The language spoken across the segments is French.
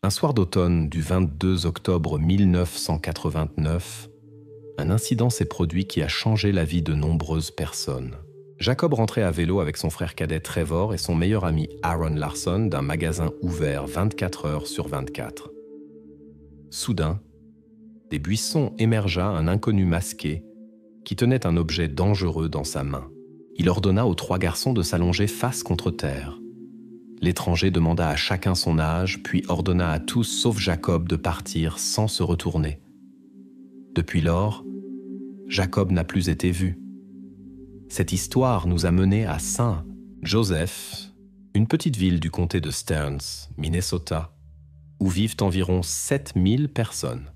Un soir d'automne du 22 octobre 1989, un incident s'est produit qui a changé la vie de nombreuses personnes. Jacob rentrait à vélo avec son frère cadet Trevor et son meilleur ami Aaron Larson d'un magasin ouvert 24 heures sur 24. Soudain, des buissons émergea un inconnu masqué qui tenait un objet dangereux dans sa main. Il ordonna aux 3 garçons de s'allonger face contre terre. L'étranger demanda à chacun son âge, puis ordonna à tous sauf Jacob de partir sans se retourner. Depuis lors, Jacob n'a plus été vu. Cette histoire nous a menés à Saint Joseph, une petite ville du comté de Stearns, Minnesota, où vivent environ 7000 personnes.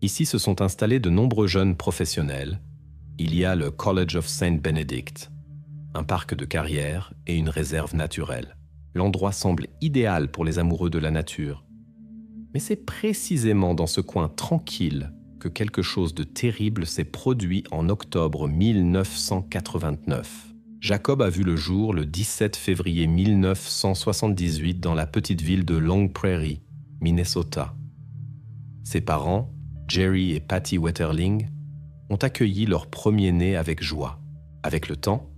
Ici se sont installés de nombreux jeunes professionnels. Il y a le College of St. Benedict, un parc de carrière et une réserve naturelle. L'endroit semble idéal pour les amoureux de la nature. Mais c'est précisément dans ce coin tranquille que quelque chose de terrible s'est produit en octobre 1989. Jacob a vu le jour le 17 février 1978 dans la petite ville de Long Prairie, Minnesota. Ses parents, Jerry et Patty Wetterling, ont accueilli leur premier-né avec joie. Avec le temps,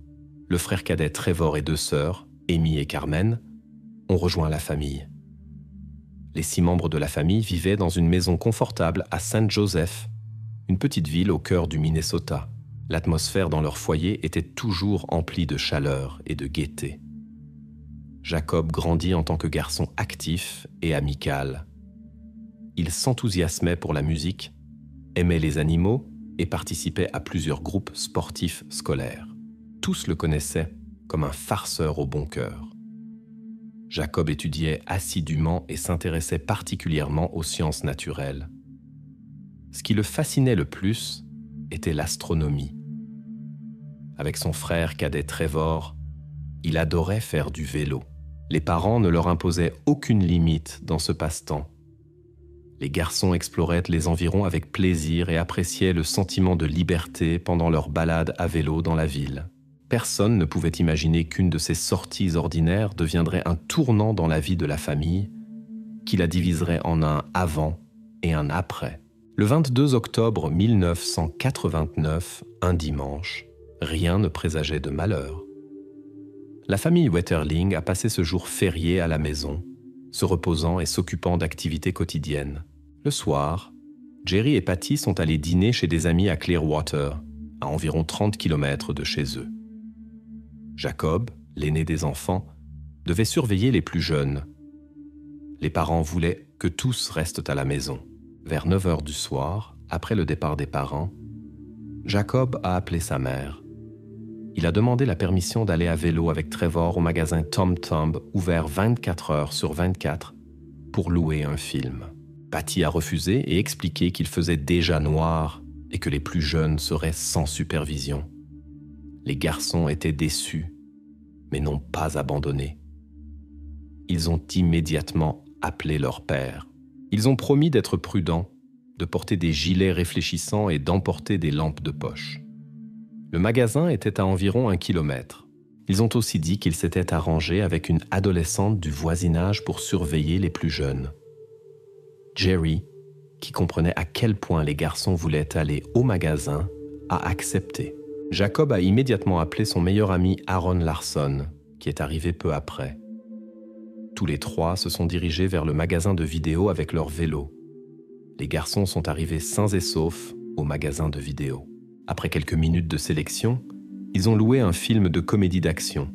le frère cadet Trevor et 2 sœurs, Amy et Carmen, ont rejoint la famille. Les 6 membres de la famille vivaient dans une maison confortable à St. Joseph, une petite ville au cœur du Minnesota. L'atmosphère dans leur foyer était toujours emplie de chaleur et de gaieté. Jacob grandit en tant que garçon actif et amical. Il s'enthousiasmait pour la musique, aimait les animaux et participait à plusieurs groupes sportifs scolaires. Tous le connaissaient comme un farceur au bon cœur. Jacob étudiait assidûment et s'intéressait particulièrement aux sciences naturelles. Ce qui le fascinait le plus était l'astronomie. Avec son frère cadet Trevor, il adorait faire du vélo. Les parents ne leur imposaient aucune limite dans ce passe-temps. Les garçons exploraient les environs avec plaisir et appréciaient le sentiment de liberté pendant leur balade à vélo dans la ville. Personne ne pouvait imaginer qu'une de ces sorties ordinaires deviendrait un tournant dans la vie de la famille, qui la diviserait en un avant et un après. Le 22 octobre 1989, un dimanche, rien ne présageait de malheur. La famille Wetterling a passé ce jour férié à la maison, se reposant et s'occupant d'activités quotidiennes. Le soir, Jerry et Patty sont allés dîner chez des amis à Clearwater, à environ 30 km de chez eux. Jacob, l'aîné des enfants, devait surveiller les plus jeunes. Les parents voulaient que tous restent à la maison. Vers 9 heures du soir, après le départ des parents, Jacob a appelé sa mère. Il a demandé la permission d'aller à vélo avec Trevor au magasin Tom Thumb, ouvert 24 heures sur 24, pour louer un film. Patty a refusé et expliqué qu'il faisait déjà noir et que les plus jeunes seraient sans supervision. Les garçons étaient déçus, mais n'ont pas abandonné. Ils ont immédiatement appelé leur père. Ils ont promis d'être prudents, de porter des gilets réfléchissants et d'emporter des lampes de poche. Le magasin était à environ 1 kilomètre. Ils ont aussi dit qu'ils s'étaient arrangés avec une adolescente du voisinage pour surveiller les plus jeunes. Jerry, qui comprenait à quel point les garçons voulaient aller au magasin, a accepté. Jacob a immédiatement appelé son meilleur ami Aaron Larson, qui est arrivé peu après. Tous les 3 se sont dirigés vers le magasin de vidéo avec leur vélo. Les garçons sont arrivés sains et saufs au magasin de vidéo. Après quelques minutes de sélection, ils ont loué un film de comédie d'action.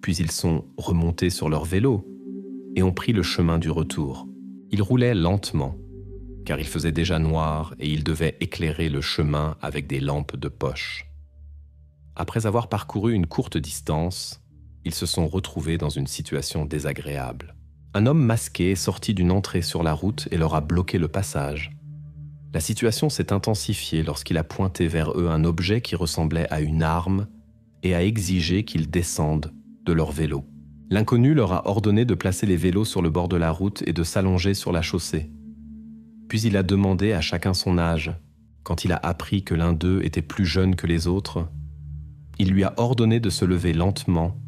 Puis ils sont remontés sur leur vélo et ont pris le chemin du retour. Ils roulaient lentement, car il faisait déjà noir et ils devaient éclairer le chemin avec des lampes de poche. Après avoir parcouru une courte distance, ils se sont retrouvés dans une situation désagréable. Un homme masqué est sorti d'une entrée sur la route et leur a bloqué le passage. La situation s'est intensifiée lorsqu'il a pointé vers eux un objet qui ressemblait à une arme et a exigé qu'ils descendent de leur vélo. L'inconnu leur a ordonné de placer les vélos sur le bord de la route et de s'allonger sur la chaussée. Puis il a demandé à chacun son âge. Quand il a appris que l'un d'eux était plus jeune que les autres, il lui a ordonné de se lever lentement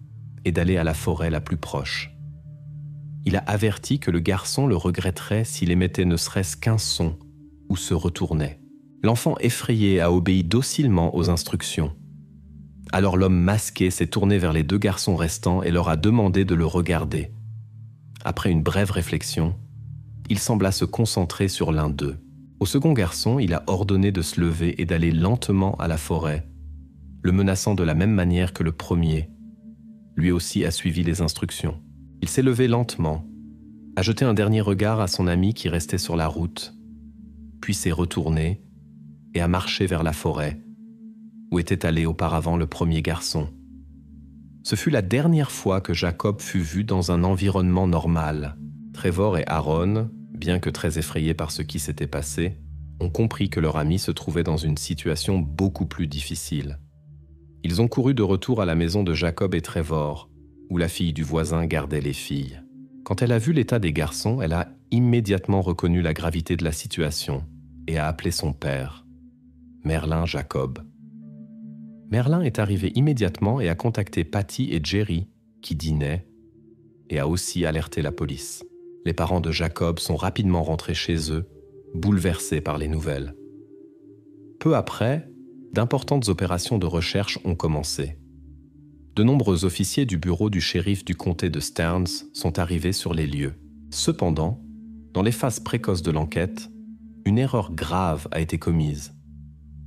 et d'aller à la forêt la plus proche. Il a averti que le garçon le regretterait s'il émettait ne serait-ce qu'un son ou se retournait. L'enfant effrayé a obéi docilement aux instructions. Alors l'homme masqué s'est tourné vers les 2 garçons restants et leur a demandé de le regarder. Après une brève réflexion, il sembla se concentrer sur l'un d'eux. Au second garçon, il a ordonné de se lever et d'aller lentement à la forêt, le menaçant de la même manière que le premier. Lui aussi a suivi les instructions. Il s'est levé lentement, a jeté un dernier regard à son ami qui restait sur la route, puis s'est retourné et a marché vers la forêt, où était allé auparavant le premier garçon. Ce fut la dernière fois que Jacob fut vu dans un environnement normal. Trevor et Aaron, bien que très effrayés par ce qui s'était passé, ont compris que leur ami se trouvait dans une situation beaucoup plus difficile. Ils ont couru de retour à la maison de Jacob et Trevor, où la fille du voisin gardait les filles. Quand elle a vu l'état des garçons, elle a immédiatement reconnu la gravité de la situation et a appelé son père, Merlin Jacob. Merlin est arrivé immédiatement et a contacté Patty et Jerry, qui dînaient, et a aussi alerté la police. Les parents de Jacob sont rapidement rentrés chez eux, bouleversés par les nouvelles. Peu après, d'importantes opérations de recherche ont commencé. De nombreux officiers du bureau du shérif du comté de Stearns sont arrivés sur les lieux. Cependant, dans les phases précoces de l'enquête, une erreur grave a été commise.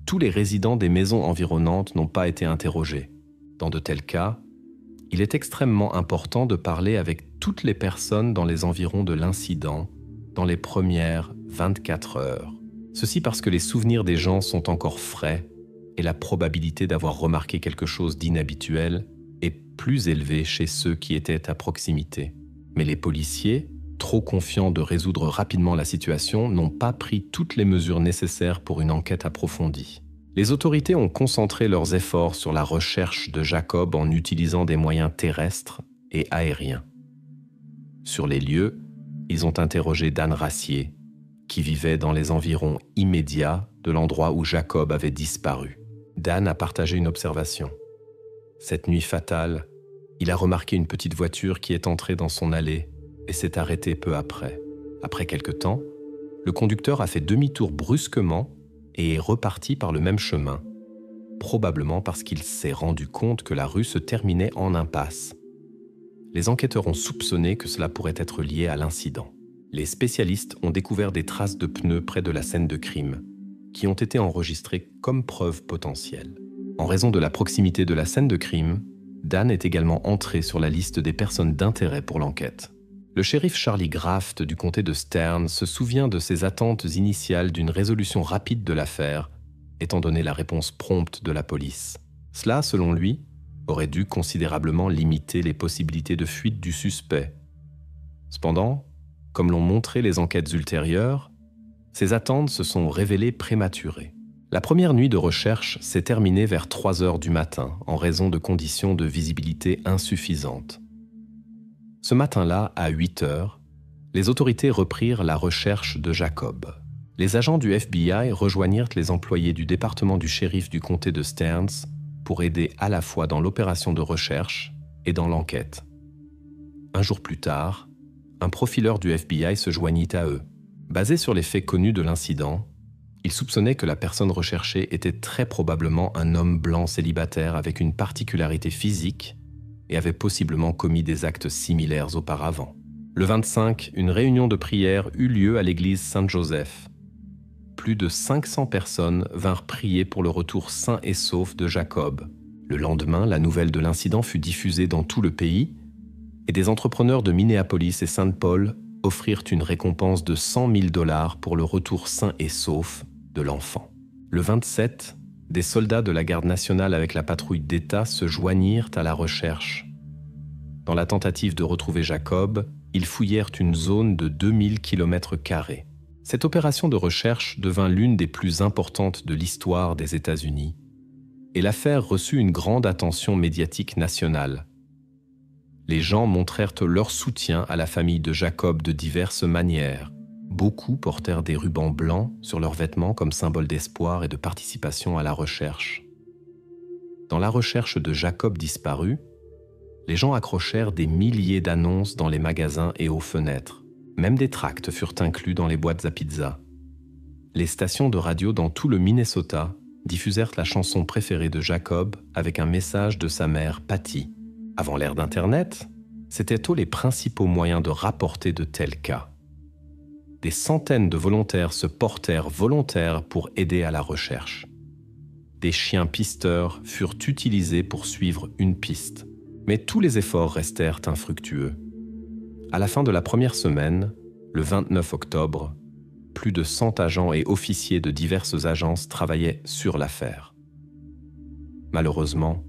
Tous les résidents des maisons environnantes n'ont pas été interrogés. Dans de tels cas, il est extrêmement important de parler avec toutes les personnes dans les environs de l'incident dans les premières 24 heures. Ceci parce que les souvenirs des gens sont encore frais et la probabilité d'avoir remarqué quelque chose d'inhabituel est plus élevée chez ceux qui étaient à proximité. Mais les policiers, trop confiants de résoudre rapidement la situation, n'ont pas pris toutes les mesures nécessaires pour une enquête approfondie. Les autorités ont concentré leurs efforts sur la recherche de Jacob en utilisant des moyens terrestres et aériens. Sur les lieux, ils ont interrogé Dan Rassier, qui vivait dans les environs immédiats de l'endroit où Jacob avait disparu. Dan a partagé une observation. Cette nuit fatale, il a remarqué une petite voiture qui est entrée dans son allée et s'est arrêtée peu après. Après quelque temps, le conducteur a fait demi-tour brusquement et est reparti par le même chemin, probablement parce qu'il s'est rendu compte que la rue se terminait en impasse. Les enquêteurs ont soupçonné que cela pourrait être lié à l'incident. Les spécialistes ont découvert des traces de pneus près de la scène de crime, qui ont été enregistrées comme preuve potentielle. En raison de la proximité de la scène de crime, Dan est également entré sur la liste des personnes d'intérêt pour l'enquête. Le shérif Charlie Graft du comté de Stearns se souvient de ses attentes initiales d'une résolution rapide de l'affaire, étant donné la réponse prompte de la police. Cela, selon lui, aurait dû considérablement limiter les possibilités de fuite du suspect. Cependant, comme l'ont montré les enquêtes ultérieures, ces attentes se sont révélées prématurées. La première nuit de recherche s'est terminée vers 3 heures du matin en raison de conditions de visibilité insuffisantes. Ce matin-là, à 8 heures, les autorités reprirent la recherche de Jacob. Les agents du FBI rejoignirent les employés du département du shérif du comté de Stearns pour aider à la fois dans l'opération de recherche et dans l'enquête. Un jour plus tard, un profileur du FBI se joignit à eux. Basé sur les faits connus de l'incident, il soupçonnait que la personne recherchée était très probablement un homme blanc célibataire avec une particularité physique et avait possiblement commis des actes similaires auparavant. Le 25, une réunion de prière eut lieu à l'église Saint-Joseph. Plus de 500 personnes vinrent prier pour le retour sain et sauf de Jacob. Le lendemain, la nouvelle de l'incident fut diffusée dans tout le pays et des entrepreneurs de Minneapolis et Saint Paul offrirent une récompense de $100 000 pour le retour sain et sauf de l'enfant. Le 27, des soldats de la garde nationale avec la patrouille d'État se joignirent à la recherche. Dans la tentative de retrouver Jacob, ils fouillèrent une zone de 2000 km². Cette opération de recherche devint l'une des plus importantes de l'histoire des États-Unis, et l'affaire reçut une grande attention médiatique nationale. Les gens montrèrent leur soutien à la famille de Jacob de diverses manières. Beaucoup portèrent des rubans blancs sur leurs vêtements comme symbole d'espoir et de participation à la recherche. Dans la recherche de Jacob disparu, Les gens accrochèrent des milliers d'annonces dans les magasins et aux fenêtres. Même des tracts furent inclus dans les boîtes à pizza. Les stations de radio dans tout le Minnesota diffusèrent la chanson préférée de Jacob avec un message de sa mère Patty. Avant l'ère d'Internet, c'étaient les principaux moyens de rapporter de tels cas. Des centaines de volontaires se portèrent volontaires pour aider à la recherche. Des chiens pisteurs furent utilisés pour suivre une piste. Mais tous les efforts restèrent infructueux. À la fin de la première semaine, le 29 octobre, plus de 100 agents et officiers de diverses agences travaillaient sur l'affaire. Malheureusement,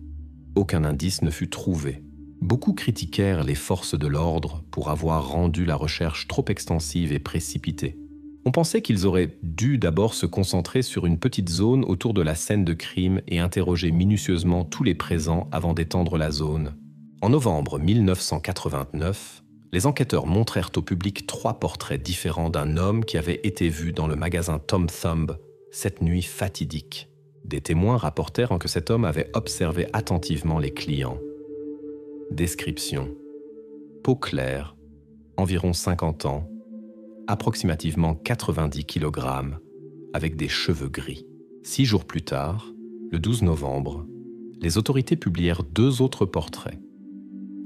aucun indice ne fut trouvé. Beaucoup critiquèrent les forces de l'ordre pour avoir rendu la recherche trop extensive et précipitée. On pensait qu'ils auraient dû d'abord se concentrer sur une petite zone autour de la scène de crime et interroger minutieusement tous les présents avant d'étendre la zone. En novembre 1989, les enquêteurs montrèrent au public 3 portraits différents d'un homme qui avait été vu dans le magasin Tom Thumb cette nuit fatidique. Des témoins rapportèrent que cet homme avait observé attentivement les clients. Description: peau claire, environ 50 ans, approximativement 90 kg, avec des cheveux gris. 6 jours plus tard, le 12 novembre, les autorités publièrent 2 autres portraits.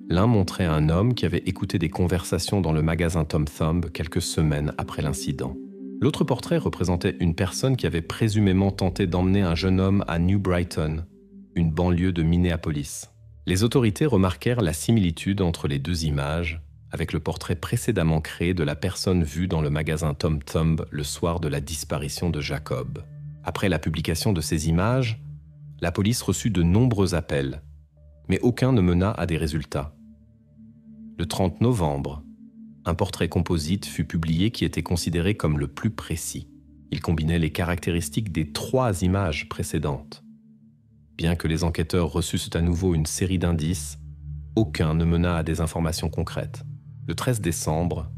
L'un montrait un homme qui avait écouté des conversations dans le magasin Tom Thumb quelques semaines après l'incident. L'autre portrait représentait une personne qui avait présumément tenté d'emmener un jeune homme à New Brighton, une banlieue de Minneapolis. Les autorités remarquèrent la similitude entre les 2 images avec le portrait précédemment créé de la personne vue dans le magasin Tom Thumb le soir de la disparition de Jacob. Après la publication de ces images, la police reçut de nombreux appels, mais aucun ne mena à des résultats. Le 30 novembre, un portrait composite fut publié qui était considéré comme le plus précis. Il combinait les caractéristiques des 3 images précédentes. Bien que les enquêteurs reçussent à nouveau une série d'indices, aucun ne mena à des informations concrètes. Le 13 décembre,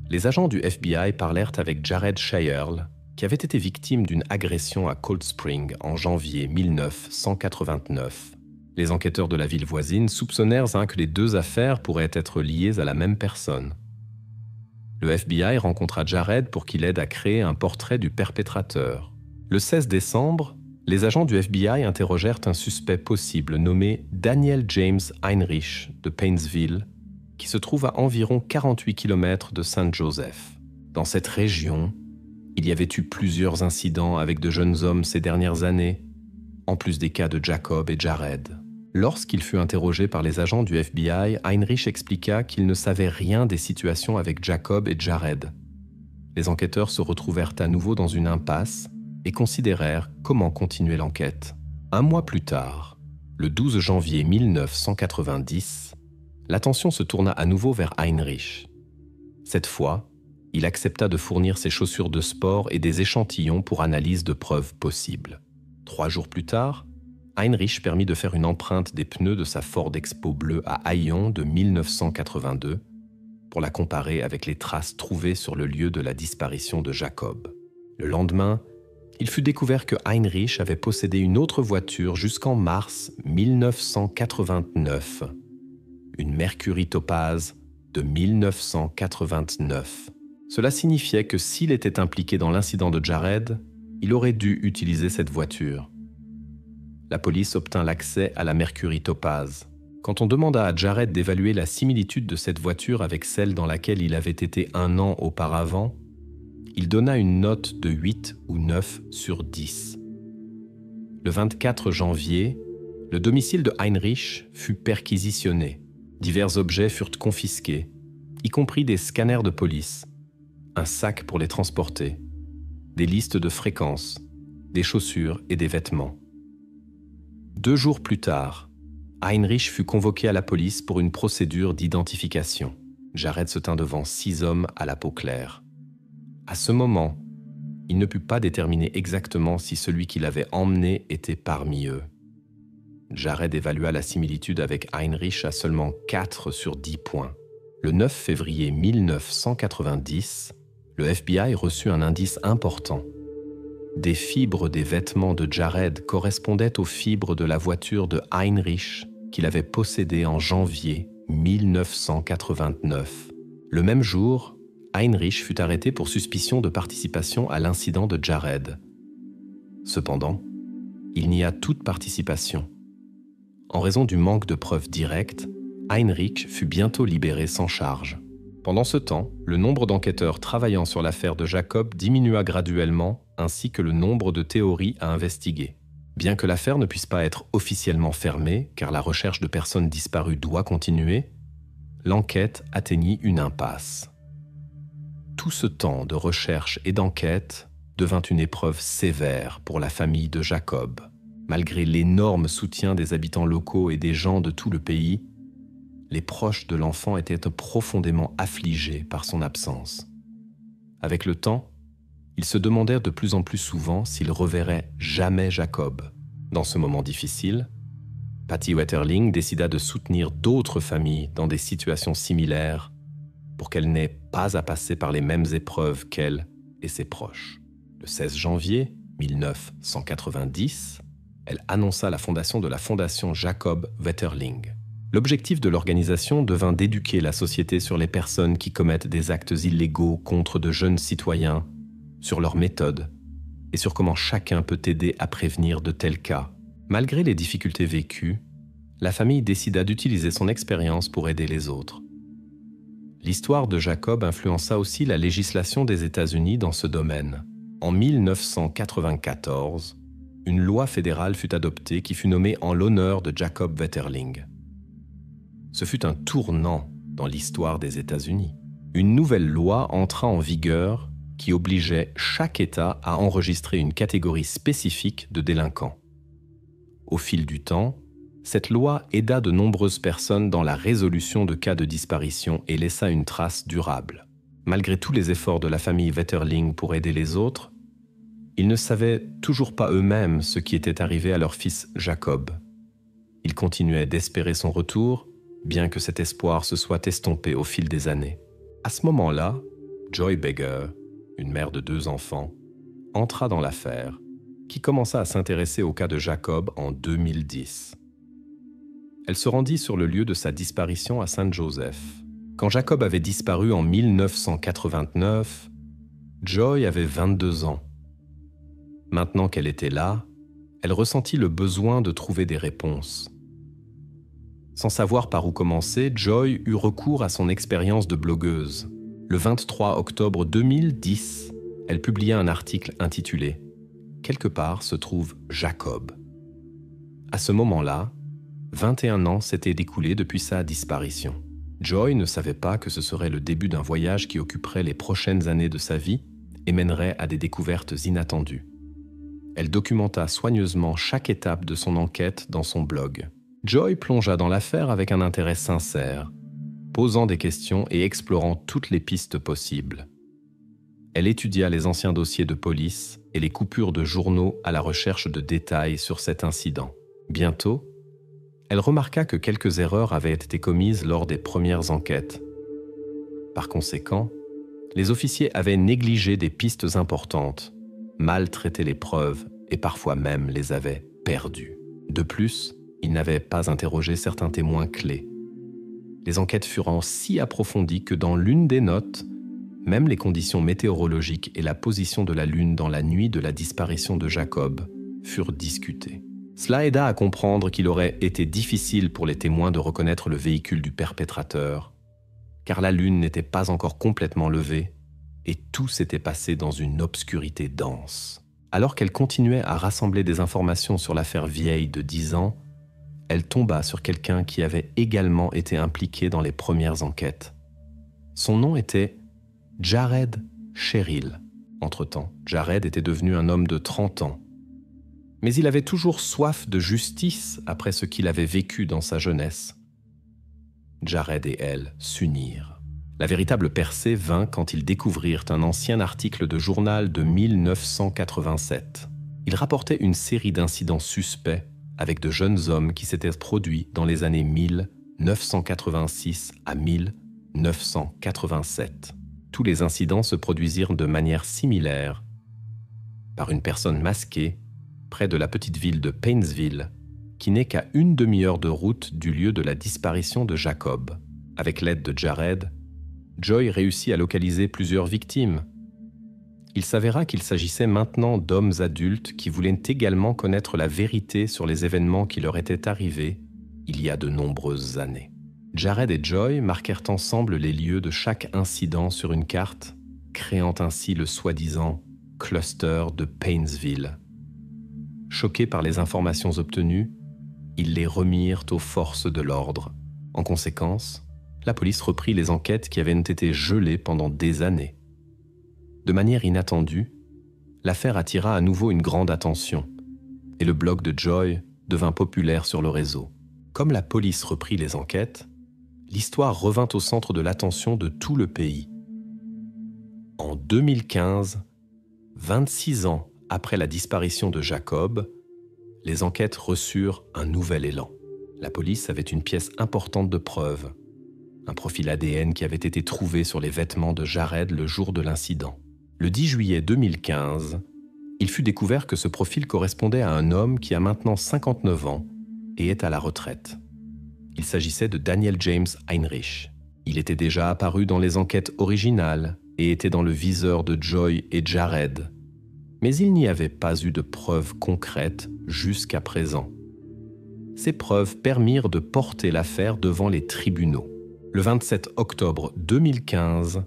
les agents du FBI parlèrent avec Jared Shirl, qui avait été victime d'une agression à Cold Spring en janvier 1989. Les enquêteurs de la ville voisine soupçonnèrent que les 2 affaires pourraient être liées à la même personne. Le FBI rencontra Jared pour qu'il aide à créer un portrait du perpétrateur. Le 16 décembre, les agents du FBI interrogèrent un suspect possible nommé Daniel James Heinrich de Paintsville, qui se trouve à environ 48 km de Saint Joseph. Dans cette région, il y avait eu plusieurs incidents avec de jeunes hommes ces dernières années, en plus des cas de Jacob et Jared. Lorsqu'il fut interrogé par les agents du FBI, Heinrich expliqua qu'il ne savait rien des situations avec Jacob et Jared. Les enquêteurs se retrouvèrent à nouveau dans une impasse et considérèrent comment continuer l'enquête. 1 mois plus tard, le 12 janvier 1990, l'attention se tourna à nouveau vers Heinrich. Cette fois, il accepta de fournir ses chaussures de sport et des échantillons pour analyse de preuves possibles. 3 jours plus tard, Heinrich permit de faire une empreinte des pneus de sa Ford Expo bleue à Hayon de 1982 pour la comparer avec les traces trouvées sur le lieu de la disparition de Jacob. Le lendemain, il fut découvert que Heinrich avait possédé une autre voiture jusqu'en mars 1989, une Mercury Topaz de 1989. Cela signifiait que s'il était impliqué dans l'incident de Jared, il aurait dû utiliser cette voiture. La police obtint l'accès à la Mercury Topaz. Quand on demanda à Jared d'évaluer la similitude de cette voiture avec celle dans laquelle il avait été 1 an auparavant, il donna une note de 8 ou 9 sur 10. Le 24 janvier, le domicile de Heinrich fut perquisitionné. Divers objets furent confisqués, y compris des scanners de police, un sac pour les transporter, des listes de fréquences, des chaussures et des vêtements. 2 jours plus tard, Heinrich fut convoqué à la police pour une procédure d'identification. Jared se tint devant 6 hommes à la peau claire. À ce moment, il ne put pas déterminer exactement si celui qui l'avait emmené était parmi eux. Jared évalua la similitude avec Heinrich à seulement 4 sur 10 points. Le 9 février 1990, le FBI reçut un indice important. Des fibres des vêtements de Jared correspondaient aux fibres de la voiture de Heinrich qu'il avait possédée en janvier 1989. Le même jour, Heinrich fut arrêté pour suspicion de participation à l'incident de Jared. Cependant, il nia toute participation. En raison du manque de preuves directes, Heinrich fut bientôt libéré sans charge. Pendant ce temps, le nombre d'enquêteurs travaillant sur l'affaire de Jacob diminua graduellement, ainsi que le nombre de théories à investiguer. Bien que l'affaire ne puisse pas être officiellement fermée, car la recherche de personnes disparues doit continuer, l'enquête atteignit une impasse. Tout ce temps de recherche et d'enquête devint une épreuve sévère pour la famille de Jacob. Malgré l'énorme soutien des habitants locaux et des gens de tout le pays, les proches de l'enfant étaient profondément affligés par son absence. Avec le temps, ils se demandèrent de plus en plus souvent s'ils reverraient jamais Jacob. Dans ce moment difficile, Patty Wetterling décida de soutenir d'autres familles dans des situations similaires pour qu'elle n'ait pas à passer par les mêmes épreuves qu'elle et ses proches. Le 16 janvier 1990, elle annonça la fondation de la Fondation Jacob Wetterling. L'objectif de l'organisation devint d'éduquer la société sur les personnes qui commettent des actes illégaux contre de jeunes citoyens, sur leurs méthodes et sur comment chacun peut aider à prévenir de tels cas. Malgré les difficultés vécues, la famille décida d'utiliser son expérience pour aider les autres. L'histoire de Jacob influença aussi la législation des États-Unis dans ce domaine. En 1994, une loi fédérale fut adoptée qui fut nommée en l'honneur de Jacob Wetterling. Ce fut un tournant dans l'histoire des États-Unis. Une nouvelle loi entra en vigueur qui obligeait chaque État à enregistrer une catégorie spécifique de délinquants. Au fil du temps, cette loi aida de nombreuses personnes dans la résolution de cas de disparition et laissa une trace durable. Malgré tous les efforts de la famille Wetterling pour aider les autres, ils ne savaient toujours pas eux-mêmes ce qui était arrivé à leur fils Jacob. Ils continuaient d'espérer son retour, bien que cet espoir se soit estompé au fil des années. À ce moment-là, Joy Beggar, une mère de 2 enfants, entra dans l'affaire, qui commença à s'intéresser au cas de Jacob en 2010. Elle se rendit sur le lieu de sa disparition à Saint-Joseph. Quand Jacob avait disparu en 1989, Joy avait 22 ans. Maintenant qu'elle était là, elle ressentit le besoin de trouver des réponses. Sans savoir par où commencer, Joy eut recours à son expérience de blogueuse. Le 23 octobre 2010, elle publia un article intitulé « Quelque part se trouve Jacob ». À ce moment-là, 21 ans s'étaient découlés depuis sa disparition. Joy ne savait pas que ce serait le début d'un voyage qui occuperait les prochaines années de sa vie et mènerait à des découvertes inattendues. Elle documenta soigneusement chaque étape de son enquête dans son blog. Joy plongea dans l'affaire avec un intérêt sincère, posant des questions et explorant toutes les pistes possibles. Elle étudia les anciens dossiers de police et les coupures de journaux à la recherche de détails sur cet incident. Bientôt, elle remarqua que quelques erreurs avaient été commises lors des premières enquêtes. Par conséquent, les officiers avaient négligé des pistes importantes, mal traité les preuves et parfois même les avaient perdues. De plus, ils n'avaient pas interrogé certains témoins clés. Les enquêtes furent si approfondies que dans l'une des notes, même les conditions météorologiques et la position de la Lune dans la nuit de la disparition de Jacob furent discutées. Cela aida à comprendre qu'il aurait été difficile pour les témoins de reconnaître le véhicule du perpétrateur, car la Lune n'était pas encore complètement levée et tout s'était passé dans une obscurité dense. Alors qu'elle continuait à rassembler des informations sur l'affaire vieille de 10 ans, elle tomba sur quelqu'un qui avait également été impliqué dans les premières enquêtes. Son nom était Jared Sherrill. Entre-temps, Jared était devenu un homme de 30 ans. Mais il avait toujours soif de justice après ce qu'il avait vécu dans sa jeunesse. Jared et elle s'unirent. La véritable percée vint quand ils découvrirent un ancien article de journal de 1987. Il rapportait une série d'incidents suspects avec de jeunes hommes qui s'étaient produits dans les années 1986 à 1987. Tous les incidents se produisirent de manière similaire, par une personne masquée près de la petite ville de Painesville, qui n'est qu'à une demi-heure de route du lieu de la disparition de Jacob. Avec l'aide de Jared, Joy réussit à localiser plusieurs victimes. Il s'avéra qu'il s'agissait maintenant d'hommes adultes qui voulaient également connaître la vérité sur les événements qui leur étaient arrivés il y a de nombreuses années. Jared et Joy marquèrent ensemble les lieux de chaque incident sur une carte, créant ainsi le soi-disant cluster de Painesville. Choqués par les informations obtenues, ils les remirent aux forces de l'ordre. En conséquence, la police reprit les enquêtes qui avaient été gelées pendant des années. De manière inattendue, l'affaire attira à nouveau une grande attention et le blog de Joy devint populaire sur le réseau. Comme la police reprit les enquêtes, l'histoire revint au centre de l'attention de tout le pays. En 2015, 26 ans après la disparition de Jacob, les enquêtes reçurent un nouvel élan. La police avait une pièce importante de preuve, un profil ADN qui avait été trouvé sur les vêtements de Jared le jour de l'incident. Le 10 juillet 2015, il fut découvert que ce profil correspondait à un homme qui a maintenant 59 ans et est à la retraite. Il s'agissait de Daniel James Heinrich. Il était déjà apparu dans les enquêtes originales et était dans le viseur de Joy et Jared. Mais il n'y avait pas eu de preuves concrètes jusqu'à présent. Ces preuves permirent de porter l'affaire devant les tribunaux. Le 27 octobre 2015,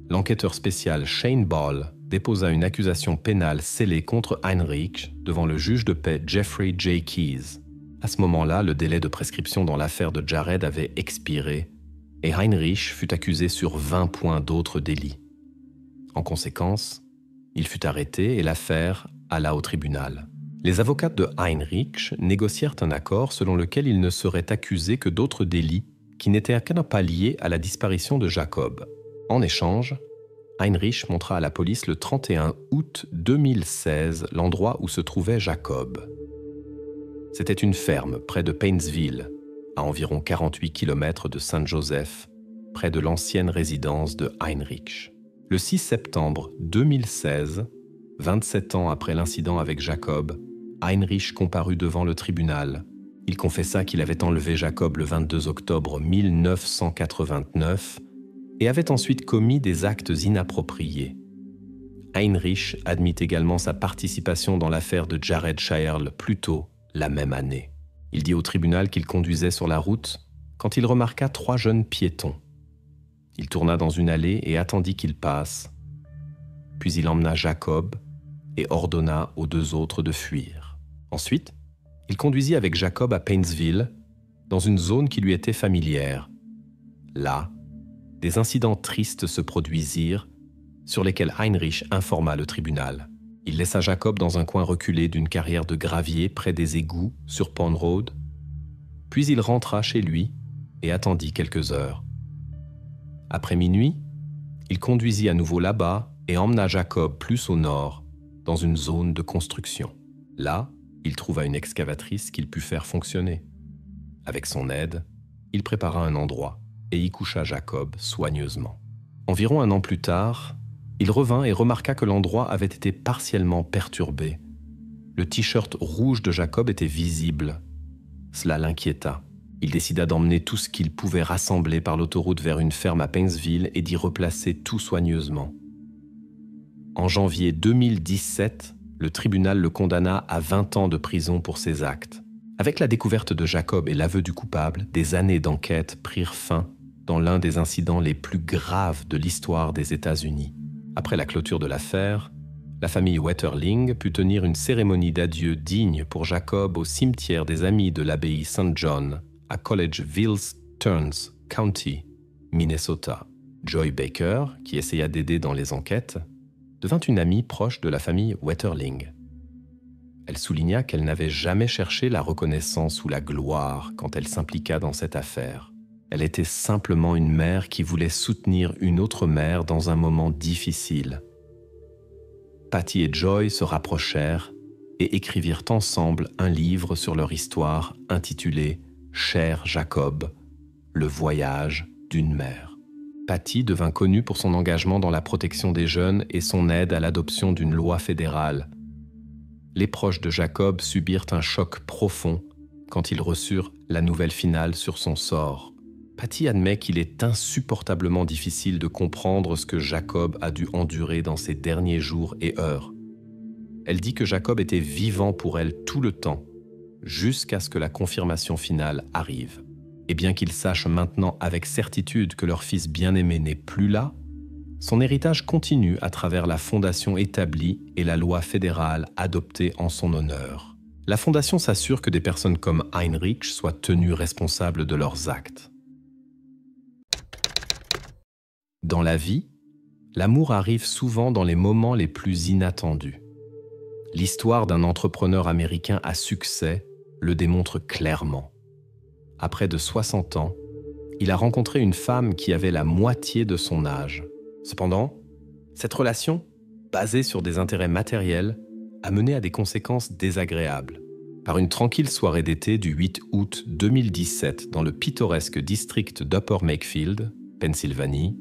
l'enquêteur spécial Shane Ball déposa une accusation pénale scellée contre Heinrich devant le juge de paix Jeffrey J. Keyes. À ce moment-là, le délai de prescription dans l'affaire de Jared avait expiré et Heinrich fut accusé sur 20 points d'autres délits. En conséquence, il fut arrêté et l'affaire alla au tribunal. Les avocats de Heinrich négocièrent un accord selon lequel il ne serait accusé que d'autres délits qui n'étaient pas liés à la disparition de Jacob. En échange, Heinrich montra à la police le 31 août 2016 l'endroit où se trouvait Jacob. C'était une ferme près de Painesville, à environ 48 km de Saint-Joseph, près de l'ancienne résidence de Heinrich. Le 6 septembre 2016, 27 ans après l'incident avec Jacob, Heinrich comparut devant le tribunal. Il confessa qu'il avait enlevé Jacob le 22 octobre 1989 et avait ensuite commis des actes inappropriés. Heinrich admit également sa participation dans l'affaire de Jared Shirl plus tôt la même année. Il dit au tribunal qu'il conduisait sur la route quand il remarqua 3 jeunes piétons. Il tourna dans une allée et attendit qu'ils passent. Puis il emmena Jacob et ordonna aux 2 autres de fuir. Ensuite, il conduisit avec Jacob à Painesville, dans une zone qui lui était familière. Là, des incidents tristes se produisirent, sur lesquels Heinrich informa le tribunal. Il laissa Jacob dans un coin reculé d'une carrière de gravier près des égouts sur Pond Road, puis il rentra chez lui et attendit quelques heures. Après minuit, il conduisit à nouveau là-bas et emmena Jacob plus au nord, dans une zone de construction. Là, il trouva une excavatrice qu'il put faire fonctionner. Avec son aide, il prépara un endroit et y coucha Jacob soigneusement. Environ 1 an plus tard, il revint et remarqua que l'endroit avait été partiellement perturbé. Le t-shirt rouge de Jacob était visible. Cela l'inquiéta. Il décida d'emmener tout ce qu'il pouvait rassembler par l'autoroute vers une ferme à Painesville et d'y replacer tout soigneusement. En janvier 2017, le tribunal le condamna à 20 ans de prison pour ses actes. Avec la découverte de Jacob et l'aveu du coupable, des années d'enquête prirent fin dans l'un des incidents les plus graves de l'histoire des États-Unis. Après la clôture de l'affaire, la famille Wetterling put tenir une cérémonie d'adieu digne pour Jacob au cimetière des Amis de l'abbaye St. John à Collegeville, Stearns County, Minnesota. Joy Baker, qui essaya d'aider dans les enquêtes, devint une amie proche de la famille Wetterling. Elle souligna qu'elle n'avait jamais cherché la reconnaissance ou la gloire quand elle s'impliqua dans cette affaire. Elle était simplement une mère qui voulait soutenir une autre mère dans un moment difficile. Patty et Joy se rapprochèrent et écrivirent ensemble un livre sur leur histoire intitulé « Cher Jacob, le voyage d'une mère ». Patty devint connue pour son engagement dans la protection des jeunes et son aide à l'adoption d'une loi fédérale. Les proches de Jacob subirent un choc profond quand ils reçurent la nouvelle finale sur son sort. Patty admet qu'il est insupportablement difficile de comprendre ce que Jacob a dû endurer dans ses derniers jours et heures. Elle dit que Jacob était vivant pour elle tout le temps, jusqu'à ce que la confirmation finale arrive. Et bien qu'ils sachent maintenant avec certitude que leur fils bien-aimé n'est plus là, son héritage continue à travers la fondation établie et la loi fédérale adoptée en son honneur. La fondation s'assure que des personnes comme Heinrich soient tenues responsables de leurs actes. Dans la vie, l'amour arrive souvent dans les moments les plus inattendus. L'histoire d'un entrepreneur américain à succès le démontre clairement. À près de 60 ans, il a rencontré une femme qui avait la moitié de son âge. Cependant, cette relation, basée sur des intérêts matériels, a mené à des conséquences désagréables. Par une tranquille soirée d'été du 8 août 2017 dans le pittoresque district d'Upper Makefield, Pennsylvanie,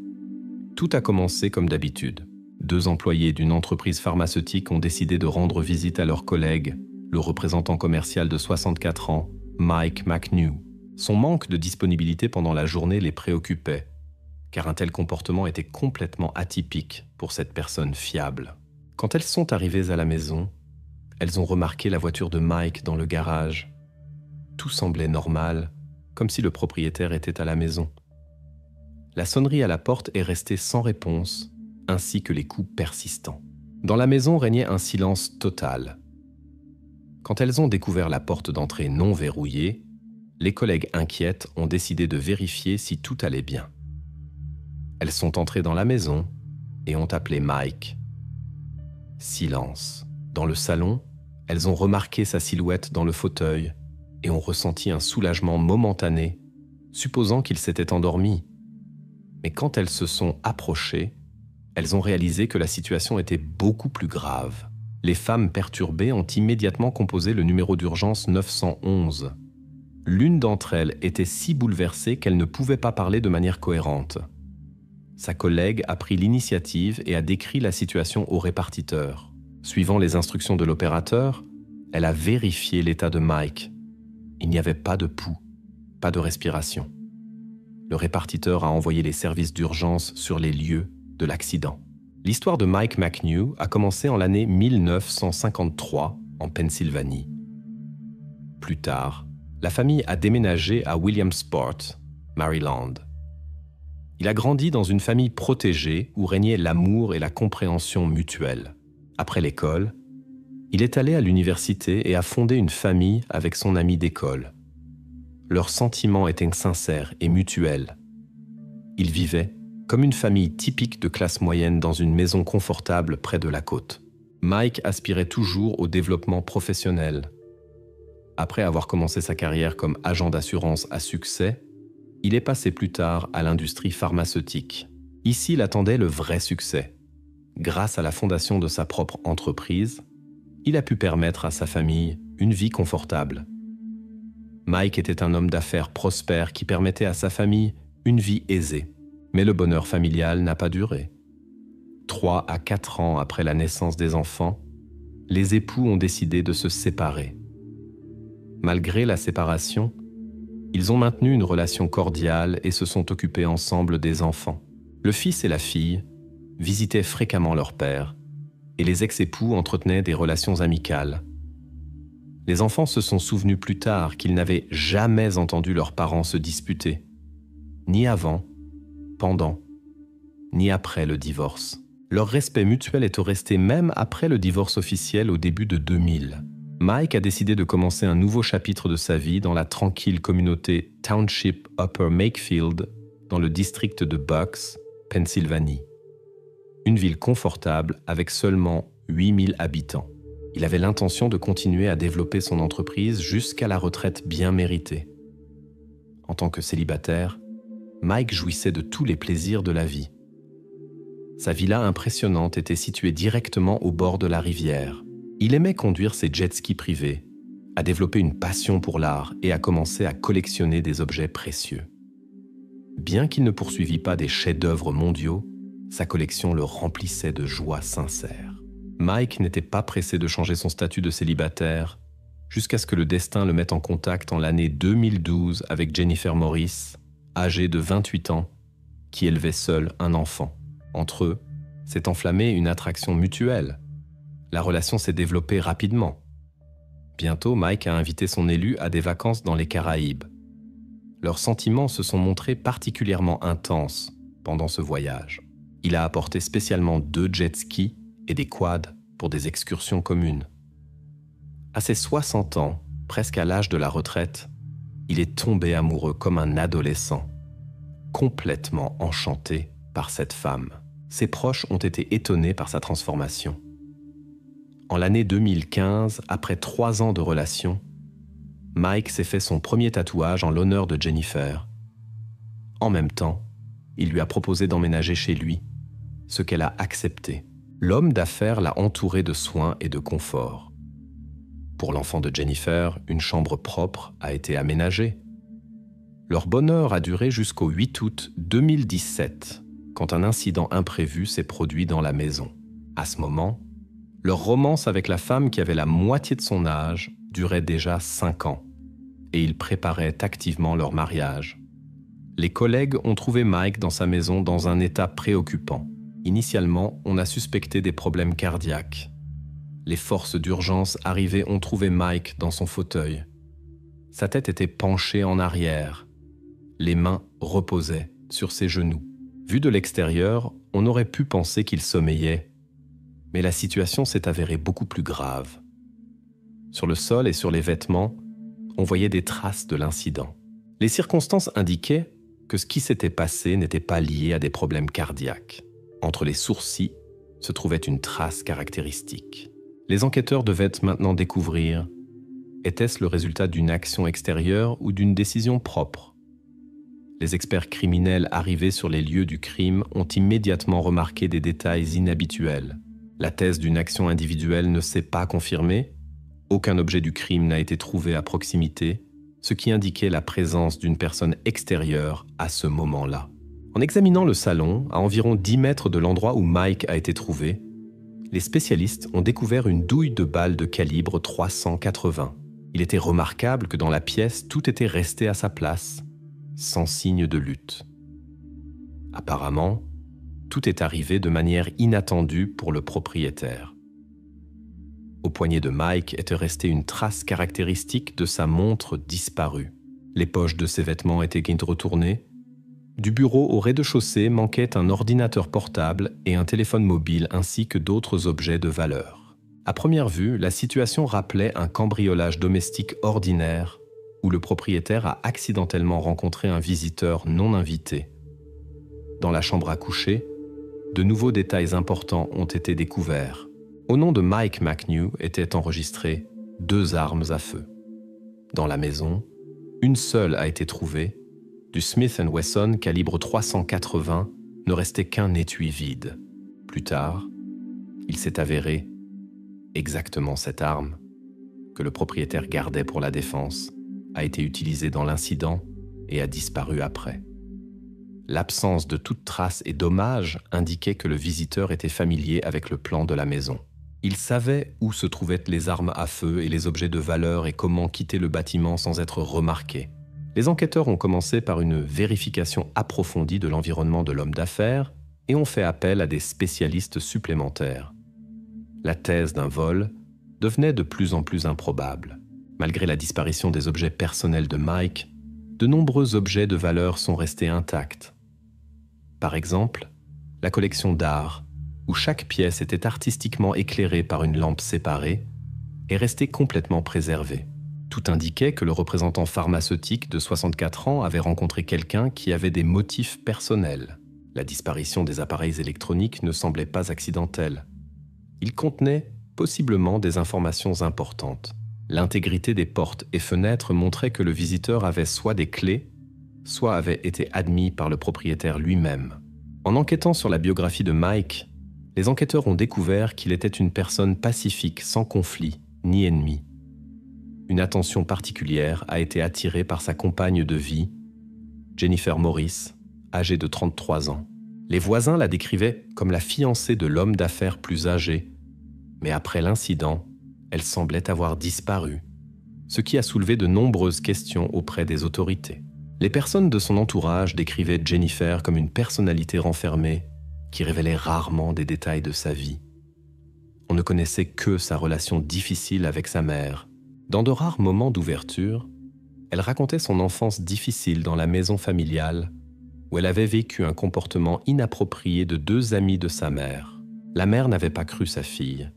tout a commencé comme d'habitude. 2 employés d'une entreprise pharmaceutique ont décidé de rendre visite à leur collègue, le représentant commercial de 64 ans, Mike McNew. Son manque de disponibilité pendant la journée les préoccupait, car un tel comportement était complètement atypique pour cette personne fiable. Quand elles sont arrivées à la maison, elles ont remarqué la voiture de Mike dans le garage. Tout semblait normal, comme si le propriétaire était à la maison. La sonnerie à la porte est restée sans réponse, ainsi que les coups persistants. Dans la maison régnait un silence total. Quand elles ont découvert la porte d'entrée non verrouillée, les collègues inquiètes ont décidé de vérifier si tout allait bien. Elles sont entrées dans la maison et ont appelé Mike. Silence. Dans le salon, elles ont remarqué sa silhouette dans le fauteuil et ont ressenti un soulagement momentané, supposant qu'il s'était endormi. Mais quand elles se sont approchées, elles ont réalisé que la situation était beaucoup plus grave. Les femmes perturbées ont immédiatement composé le numéro d'urgence 911. L'une d'entre elles était si bouleversée qu'elle ne pouvait pas parler de manière cohérente. Sa collègue a pris l'initiative et a décrit la situation au répartiteur. Suivant les instructions de l'opérateur, elle a vérifié l'état de Mike. Il n'y avait pas de pouls, pas de respiration. Le répartiteur a envoyé les services d'urgence sur les lieux de l'accident. L'histoire de Mike McNew a commencé en l'année 1953 en Pennsylvanie. Plus tard, la famille a déménagé à Williamsport, Maryland. Il a grandi dans une famille protégée où régnait l'amour et la compréhension mutuelle. Après l'école, il est allé à l'université et a fondé une famille avec son ami d'école. Leurs sentiments étaient sincères et mutuels. Ils vivaient comme une famille typique de classe moyenne dans une maison confortable près de la côte. Mike aspirait toujours au développement professionnel. Après avoir commencé sa carrière comme agent d'assurance à succès, il est passé plus tard à l'industrie pharmaceutique. Ici, il attendait le vrai succès. Grâce à la fondation de sa propre entreprise, il a pu permettre à sa famille une vie confortable. Mike était un homme d'affaires prospère qui permettait à sa famille une vie aisée. Mais le bonheur familial n'a pas duré. 3 à 4 ans après la naissance des enfants, les époux ont décidé de se séparer. Malgré la séparation, ils ont maintenu une relation cordiale et se sont occupés ensemble des enfants. Le fils et la fille visitaient fréquemment leur père et les ex-époux entretenaient des relations amicales. Les enfants se sont souvenus plus tard qu'ils n'avaient jamais entendu leurs parents se disputer, ni avant, pendant, ni après le divorce. Leur respect mutuel est resté même après le divorce officiel au début de 2000. Mike a décidé de commencer un nouveau chapitre de sa vie dans la tranquille communauté Township Upper Makefield, dans le district de Bucks, Pennsylvanie. Une ville confortable avec seulement 8000 habitants. Il avait l'intention de continuer à développer son entreprise jusqu'à la retraite bien méritée. En tant que célibataire, Mike jouissait de tous les plaisirs de la vie. Sa villa impressionnante était située directement au bord de la rivière. Il aimait conduire ses jet-skis privés, a développé une passion pour l'art et a commencé à collectionner des objets précieux. Bien qu'il ne poursuivît pas des chefs-d'œuvre mondiaux, sa collection le remplissait de joie sincère. Mike n'était pas pressé de changer son statut de célibataire, jusqu'à ce que le destin le mette en contact en l'année 2012 avec Jennifer Morris, âgée de 28 ans, qui élevait seule un enfant. Entre eux, s'est enflammée une attraction mutuelle. La relation s'est développée rapidement. Bientôt, Mike a invité son élu à des vacances dans les Caraïbes. Leurs sentiments se sont montrés particulièrement intenses pendant ce voyage. Il a apporté spécialement 2 jet skis et des quads pour des excursions communes. À ses 60 ans, presque à l'âge de la retraite, il est tombé amoureux comme un adolescent, complètement enchanté par cette femme. Ses proches ont été étonnés par sa transformation. En l'année 2015, après 3 ans de relation, Mike s'est fait son premier tatouage en l'honneur de Jennifer. En même temps, il lui a proposé d'emménager chez lui, ce qu'elle a accepté. L'homme d'affaires l'a entouré de soins et de confort. Pour l'enfant de Jennifer, une chambre propre a été aménagée. Leur bonheur a duré jusqu'au 8 août 2017, quand un incident imprévu s'est produit dans la maison. À ce moment, leur romance avec la femme qui avait la moitié de son âge durait déjà 5 ans, et ils préparaient activement leur mariage. Les collègues ont trouvé Mike dans sa maison dans un état préoccupant. Initialement, on a suspecté des problèmes cardiaques. Les forces d'urgence arrivées ont trouvé Mike dans son fauteuil. Sa tête était penchée en arrière. Les mains reposaient sur ses genoux. Vu de l'extérieur, on aurait pu penser qu'il sommeillait. Mais la situation s'est avérée beaucoup plus grave. Sur le sol et sur les vêtements, on voyait des traces de l'incident. Les circonstances indiquaient que ce qui s'était passé n'était pas lié à des problèmes cardiaques. Entre les sourcils se trouvait une trace caractéristique. Les enquêteurs devaient maintenant découvrir, était-ce le résultat d'une action extérieure ou d'une décision propre? Les experts criminels arrivés sur les lieux du crime ont immédiatement remarqué des détails inhabituels. La thèse d'une action individuelle ne s'est pas confirmée, aucun objet du crime n'a été trouvé à proximité, ce qui indiquait la présence d'une personne extérieure à ce moment-là. En examinant le salon, à environ 10 mètres de l'endroit où Mike a été trouvé, les spécialistes ont découvert une douille de balles de calibre 380. Il était remarquable que dans la pièce, tout était resté à sa place, sans signe de lutte. Apparemment, tout est arrivé de manière inattendue pour le propriétaire. Au poignet de Mike était restée une trace caractéristique de sa montre disparue. Les poches de ses vêtements étaient retournées. Du bureau au rez-de-chaussée manquait un ordinateur portable et un téléphone mobile ainsi que d'autres objets de valeur. À première vue, la situation rappelait un cambriolage domestique ordinaire où le propriétaire a accidentellement rencontré un visiteur non invité. Dans la chambre à coucher, de nouveaux détails importants ont été découverts. Au nom de Mike McNew étaient enregistrées 2 armes à feu. Dans la maison, une seule a été trouvée. Du Smith & Wesson calibre 380 ne restait qu'un étui vide. Plus tard, il s'est avéré exactement cette arme que le propriétaire gardait pour la défense a été utilisée dans l'incident et a disparu après. L'absence de toute trace et dommage indiquait que le visiteur était familier avec le plan de la maison. Il savait où se trouvaient les armes à feu et les objets de valeur et comment quitter le bâtiment sans être remarqué. Les enquêteurs ont commencé par une vérification approfondie de l'environnement de l'homme d'affaires et ont fait appel à des spécialistes supplémentaires. La thèse d'un vol devenait de plus en plus improbable. Malgré la disparition des objets personnels de Mike, de nombreux objets de valeur sont restés intacts. Par exemple, la collection d'art, où chaque pièce était artistiquement éclairée par une lampe séparée, est restée complètement préservée. Tout indiquait que le représentant pharmaceutique de 64 ans avait rencontré quelqu'un qui avait des motifs personnels. La disparition des appareils électroniques ne semblait pas accidentelle. Ils contenaient possiblement des informations importantes. L'intégrité des portes et fenêtres montrait que le visiteur avait soit des clés, soit avait été admis par le propriétaire lui-même. En enquêtant sur la biographie de Mike, les enquêteurs ont découvert qu'il était une personne pacifique, sans conflit ni ennemi. Une attention particulière a été attirée par sa compagne de vie, Jennifer Morris, âgée de 33 ans. Les voisins la décrivaient comme la fiancée de l'homme d'affaires plus âgé, mais après l'incident, elle semblait avoir disparu. ce qui a soulevé de nombreuses questions auprès des autorités. Les personnes de son entourage décrivaient Jennifer comme une personnalité renfermée qui révélait rarement des détails de sa vie. On ne connaissait que sa relation difficile avec sa mère. Dans de rares moments d'ouverture, elle racontait son enfance difficile dans la maison familiale où elle avait vécu un comportement inapproprié de 2 amis de sa mère. La mère n'avait pas cru sa fille,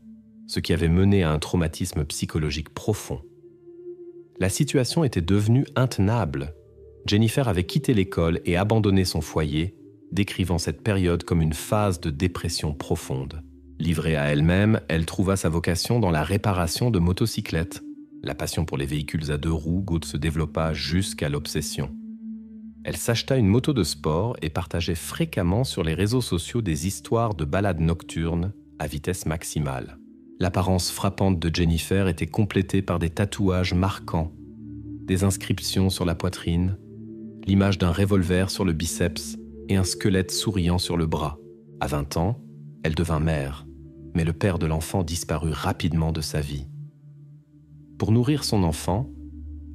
ce qui avait mené à un traumatisme psychologique profond. La situation était devenue intenable. Jennifer avait quitté l'école et abandonné son foyer, décrivant cette période comme une phase de dépression profonde. Livrée à elle-même, elle trouva sa vocation dans la réparation de motocyclettes. La passion pour les véhicules à 2 roues se développa jusqu'à l'obsession. Elle s'acheta une moto de sport et partageait fréquemment sur les réseaux sociaux des histoires de balades nocturnes à vitesse maximale. L'apparence frappante de Jennifer était complétée par des tatouages marquants, des inscriptions sur la poitrine, l'image d'un revolver sur le biceps et un squelette souriant sur le bras. À 20 ans, elle devint mère, mais le père de l'enfant disparut rapidement de sa vie. Pour nourrir son enfant,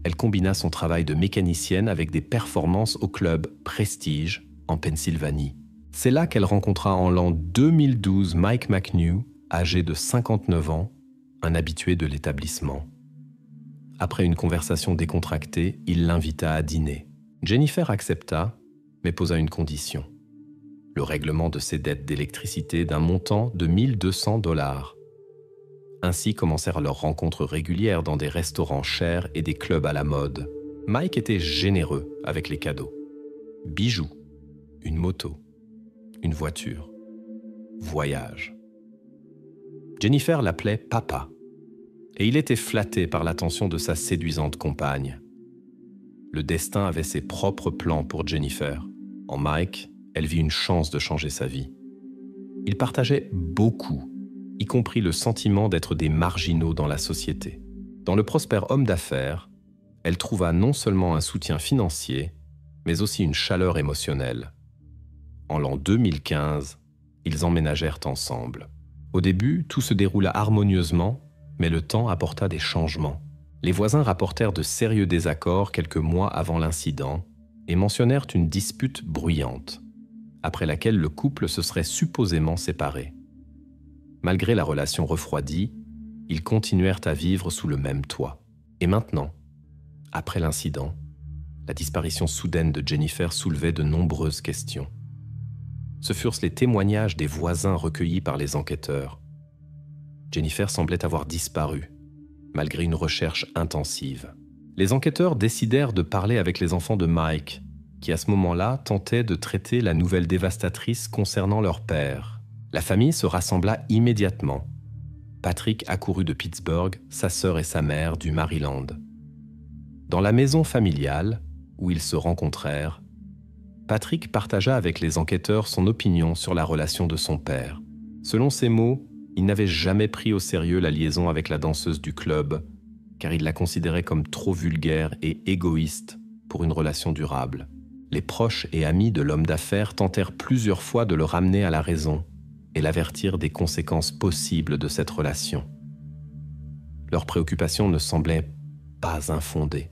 elle combina son travail de mécanicienne avec des performances au club Prestige en Pennsylvanie. C'est là qu'elle rencontra en l'an 2012 Mike McNew, âgé de 59 ans, un habitué de l'établissement. Après une conversation décontractée, il l'invita à dîner. Jennifer accepta, mais posa une condition: le règlement de ses dettes d'électricité d'un montant de $1 200. Ainsi commencèrent leurs rencontres régulières dans des restaurants chers et des clubs à la mode. Mike était généreux avec les cadeaux. Bijoux, une moto, une voiture, voyage. Jennifer l'appelait papa, et il était flatté par l'attention de sa séduisante compagne. Le destin avait ses propres plans pour Jennifer. En Mike, elle vit une chance de changer sa vie. Ils partageaient beaucoup, y compris le sentiment d'être des marginaux dans la société. Dans le prospère homme d'affaires, elle trouva non seulement un soutien financier, mais aussi une chaleur émotionnelle. En l'an 2015, ils emménagèrent ensemble. Au début, tout se déroula harmonieusement, mais le temps apporta des changements. Les voisins rapportèrent de sérieux désaccords quelques mois avant l'incident et mentionnèrent une dispute bruyante, après laquelle le couple se serait supposément séparé. Malgré la relation refroidie, ils continuèrent à vivre sous le même toit. Et maintenant, après l'incident, la disparition soudaine de Jennifer soulevait de nombreuses questions. Ce furent les témoignages des voisins recueillis par les enquêteurs. Jennifer semblait avoir disparu, malgré une recherche intensive. Les enquêteurs décidèrent de parler avec les enfants de Mike, qui à ce moment-là tentaient de traiter la nouvelle dévastatrice concernant leur père. La famille se rassembla immédiatement. Patrick accourut de Pittsburgh, sa sœur et sa mère du Maryland. Dans la maison familiale, où ils se rencontrèrent, Patrick partagea avec les enquêteurs son opinion sur la relation de son père. Selon ses mots, il n'avait jamais pris au sérieux la liaison avec la danseuse du club, car il la considérait comme trop vulgaire et égoïste pour une relation durable. Les proches et amis de l'homme d'affaires tentèrent plusieurs fois de le ramener à la raison et l'avertir des conséquences possibles de cette relation. Leurs préoccupations ne semblaient pas infondées.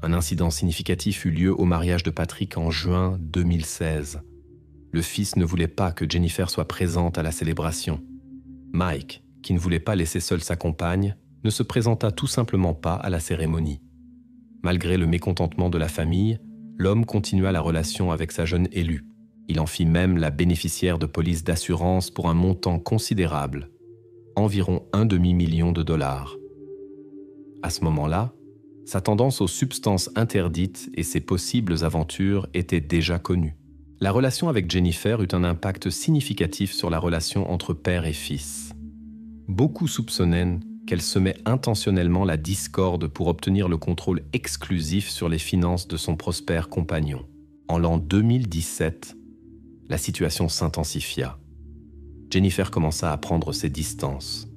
Un incident significatif eut lieu au mariage de Patrick en juin 2016. Le fils ne voulait pas que Jennifer soit présente à la célébration. Mike, qui ne voulait pas laisser seule sa compagne, ne se présenta tout simplement pas à la cérémonie. Malgré le mécontentement de la famille, l'homme continua la relation avec sa jeune élue. Il en fit même la bénéficiaire de polices d'assurance pour un montant considérable, environ $1,5 million. À ce moment-là, sa tendance aux substances interdites et ses possibles aventures étaient déjà connues. La relation avec Jennifer eut un impact significatif sur la relation entre père et fils. Beaucoup soupçonnaient qu'elle semait intentionnellement la discorde pour obtenir le contrôle exclusif sur les finances de son prospère compagnon. En l'an 2017, la situation s'intensifia. Jennifer commença à prendre ses distances.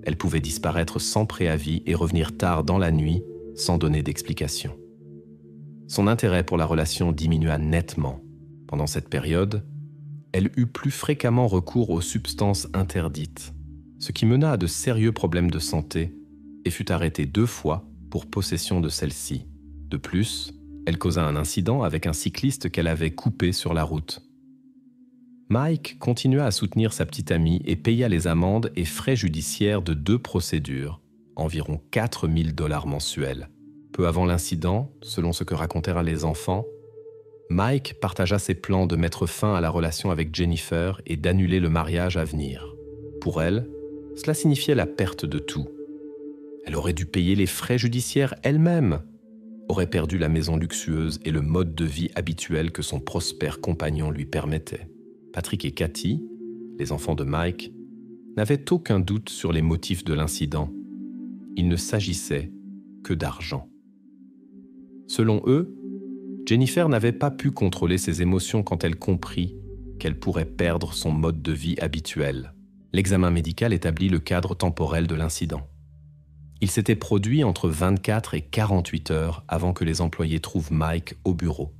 Elle pouvait disparaître sans préavis et revenir tard dans la nuit sans donner d'explication. Son intérêt pour la relation diminua nettement. Pendant cette période, elle eut plus fréquemment recours aux substances interdites, ce qui mena à de sérieux problèmes de santé et fut arrêtée 2 fois pour possession de celle-ci. De plus, elle causa un incident avec un cycliste qu'elle avait coupé sur la route. Mike continua à soutenir sa petite amie et paya les amendes et frais judiciaires de 2 procédures, environ 4 000 $ mensuels. Peu avant l'incident, selon ce que racontèrent les enfants, Mike partagea ses plans de mettre fin à la relation avec Jennifer et d'annuler le mariage à venir. Pour elle, cela signifiait la perte de tout. Elle aurait dû payer les frais judiciaires elle-même, aurait perdu la maison luxueuse et le mode de vie habituel que son prospère compagnon lui permettait. Patrick et Cathy, les enfants de Mike, n'avaient aucun doute sur les motifs de l'incident. Il ne s'agissait que d'argent. Selon eux, Jennifer n'avait pas pu contrôler ses émotions quand elle comprit qu'elle pourrait perdre son mode de vie habituel. L'examen médical établit le cadre temporel de l'incident. Il s'était produit entre 24 et 48 heures avant que les employés trouvent Mike au bureau.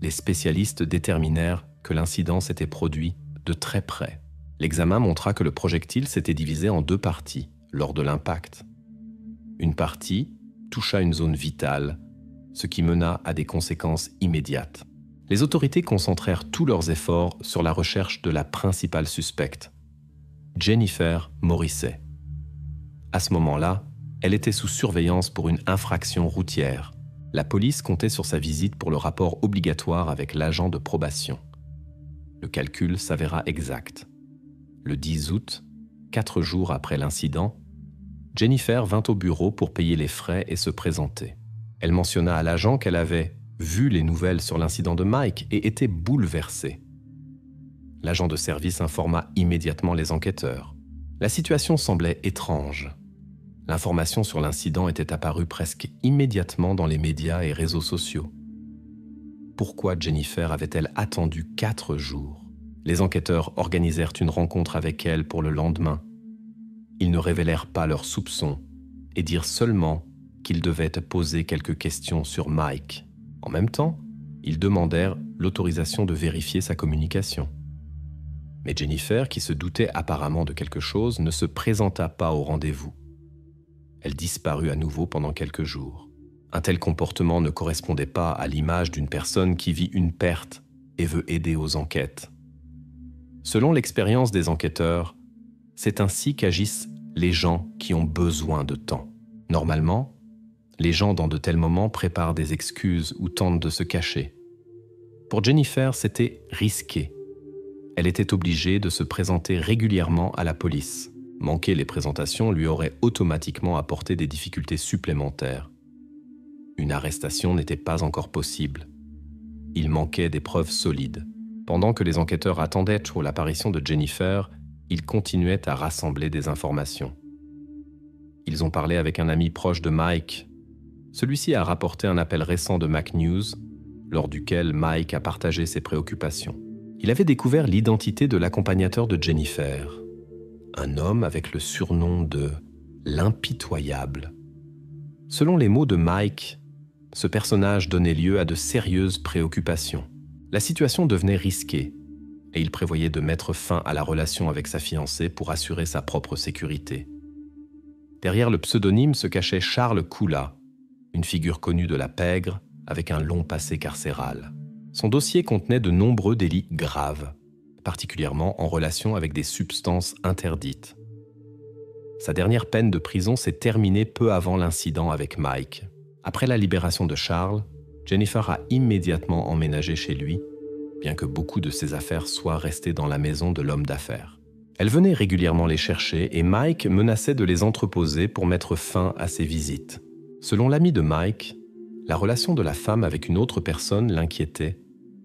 Les spécialistes déterminèrent que l'incident s'était produit de très près. L'examen montra que le projectile s'était divisé en 2 parties lors de l'impact. Une partie toucha une zone vitale, ce qui mena à des conséquences immédiates. Les autorités concentrèrent tous leurs efforts sur la recherche de la principale suspecte, Jennifer Morrissey. À ce moment-là, elle était sous surveillance pour une infraction routière. La police comptait sur sa visite pour le rapport obligatoire avec l'agent de probation. Le calcul s'avéra exact. Le 10 août, 4 jours après l'incident, Jennifer vint au bureau pour payer les frais et se présenter. Elle mentionna à l'agent qu'elle avait vu les nouvelles sur l'incident de Mike et était bouleversée. L'agent de service informa immédiatement les enquêteurs. La situation semblait étrange. L'information sur l'incident était apparue presque immédiatement dans les médias et réseaux sociaux. Pourquoi Jennifer avait-elle attendu 4 jours ? Les enquêteurs organisèrent une rencontre avec elle pour le lendemain. Ils ne révélèrent pas leurs soupçons et dirent seulement qu'ils devaient poser quelques questions sur Mike. En même temps, ils demandèrent l'autorisation de vérifier sa communication. Mais Jennifer, qui se doutait apparemment de quelque chose, ne se présenta pas au rendez-vous. Elle disparut à nouveau pendant quelques jours. Un tel comportement ne correspondait pas à l'image d'une personne qui vit une perte et veut aider aux enquêtes. Selon l'expérience des enquêteurs, c'est ainsi qu'agissent les gens qui ont besoin de temps. Normalement, les gens dans de tels moments préparent des excuses ou tentent de se cacher. Pour Jennifer, c'était risqué. Elle était obligée de se présenter régulièrement à la police. Manquer les présentations lui aurait automatiquement apporté des difficultés supplémentaires. Une arrestation n'était pas encore possible. Il manquait des preuves solides. Pendant que les enquêteurs attendaient l'apparition de Jennifer, ils continuaient à rassembler des informations. Ils ont parlé avec un ami proche de Mike. Celui-ci a rapporté un appel récent de McNews, lors duquel Mike a partagé ses préoccupations. Il avait découvert l'identité de l'accompagnateur de Jennifer, un homme avec le surnom de « l'impitoyable ». Selon les mots de Mike, ce personnage donnait lieu à de sérieuses préoccupations. La situation devenait risquée et il prévoyait de mettre fin à la relation avec sa fiancée pour assurer sa propre sécurité. Derrière le pseudonyme se cachait Charles Coula, une figure connue de la pègre avec un long passé carcéral. Son dossier contenait de nombreux délits graves, particulièrement en relation avec des substances interdites. Sa dernière peine de prison s'est terminée peu avant l'incident avec Mike. Après la libération de Charles, Jennifer a immédiatement emménagé chez lui, bien que beaucoup de ses affaires soient restées dans la maison de l'homme d'affaires. Elle venait régulièrement les chercher et Mike menaçait de les entreposer pour mettre fin à ses visites. Selon l'ami de Mike, la relation de la femme avec une autre personne l'inquiétait,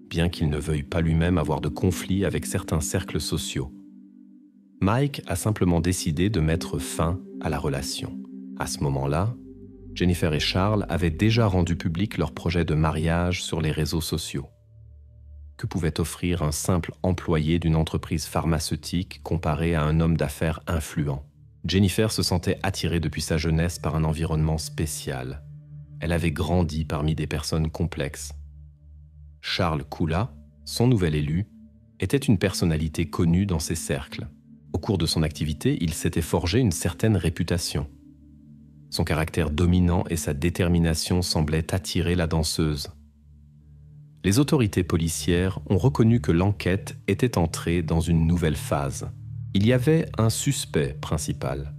bien qu'il ne veuille pas lui-même avoir de conflit avec certains cercles sociaux. Mike a simplement décidé de mettre fin à la relation. À ce moment-là, Jennifer et Charles avaient déjà rendu public leur projet de mariage sur les réseaux sociaux. Que pouvait offrir un simple employé d'une entreprise pharmaceutique comparé à un homme d'affaires influent ? Jennifer se sentait attirée depuis sa jeunesse par un environnement spécial. Elle avait grandi parmi des personnes complexes. Charles Coula, son nouvel élu, était une personnalité connue dans ses cercles. Au cours de son activité, il s'était forgé une certaine réputation. Son caractère dominant et sa détermination semblaient attirer la danseuse. Les autorités policières ont reconnu que l'enquête était entrée dans une nouvelle phase. Il y avait un suspect principal,